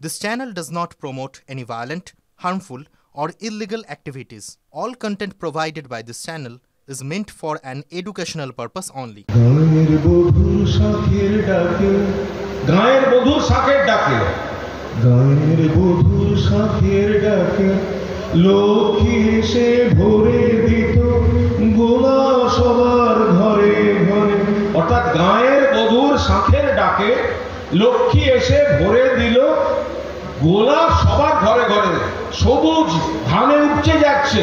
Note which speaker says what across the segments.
Speaker 1: This channel does not promote any violent, harmful, or illegal activities. All content provided by this channel is meant for an educational purpose only.
Speaker 2: গায়ের বধূর শাঁখের ডাকে গায়ের বধূর শাঁখের ডাকে লক্ষ্মী এসে ভরে দিত গোলা সবার ঘরে ঘরে। অর্থাৎ গায়ের বধূর শাঁখের ডাকে লক্ষ্মী এসে ভরে দিল গোলা সবার ঘরে ঘরে। সবুজ ধানে উপচে যাচ্ছে।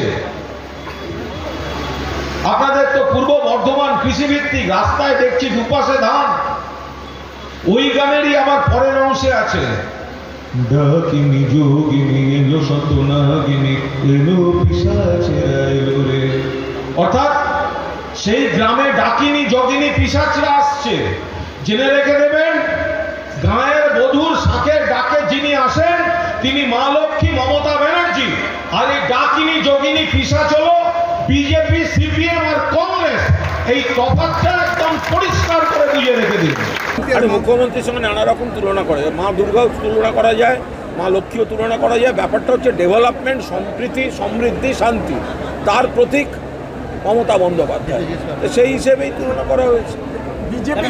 Speaker 2: আপনাদের তো পূর্ব বর্ধমান কৃষিভিত্তিক, রাস্তায় দেখছি দুপাশে ধান। ওই গানেরই আবার পরের অংশে আছে ডাকিনী যোগিনী এলো শতনাগিনী এলো পিশাচেরা এলো রে। অর্থাৎ সেই গ্রামে ডাকিনী যোগিনী পিশাচরা আসছে। জেনে রেখে দেবেন, গায়ের বধূর শাঁখের ডাকে যিনি আসেন তিনি মা লক্ষ্মী মমতা ব্যানার্জি। আর এই ডাকিনী যোগিনী পিশাচ হলো বিজেপি, সিপিএম আর কংগ্রেস। এই তফাৎটা একদম পরিষ্কার করে বুঝে রেখে দিন।
Speaker 3: আর মুখ্যমন্ত্রীর সঙ্গে নানা রকম তুলনা করা যায়, মা দুর্গাও তুলনা করা যায়, মা লক্ষ্মীও তুলনা করা যায়। ব্যাপারটা হচ্ছে ডেভেলপমেন্ট, সম্প্রীতি, সমৃদ্ধি, শান্তি, তার প্রতীক মমতা বন্দ্যোপাধ্যায়। সেই হিসেবেই তুলনা করা হয়েছে।
Speaker 4: বিজেপি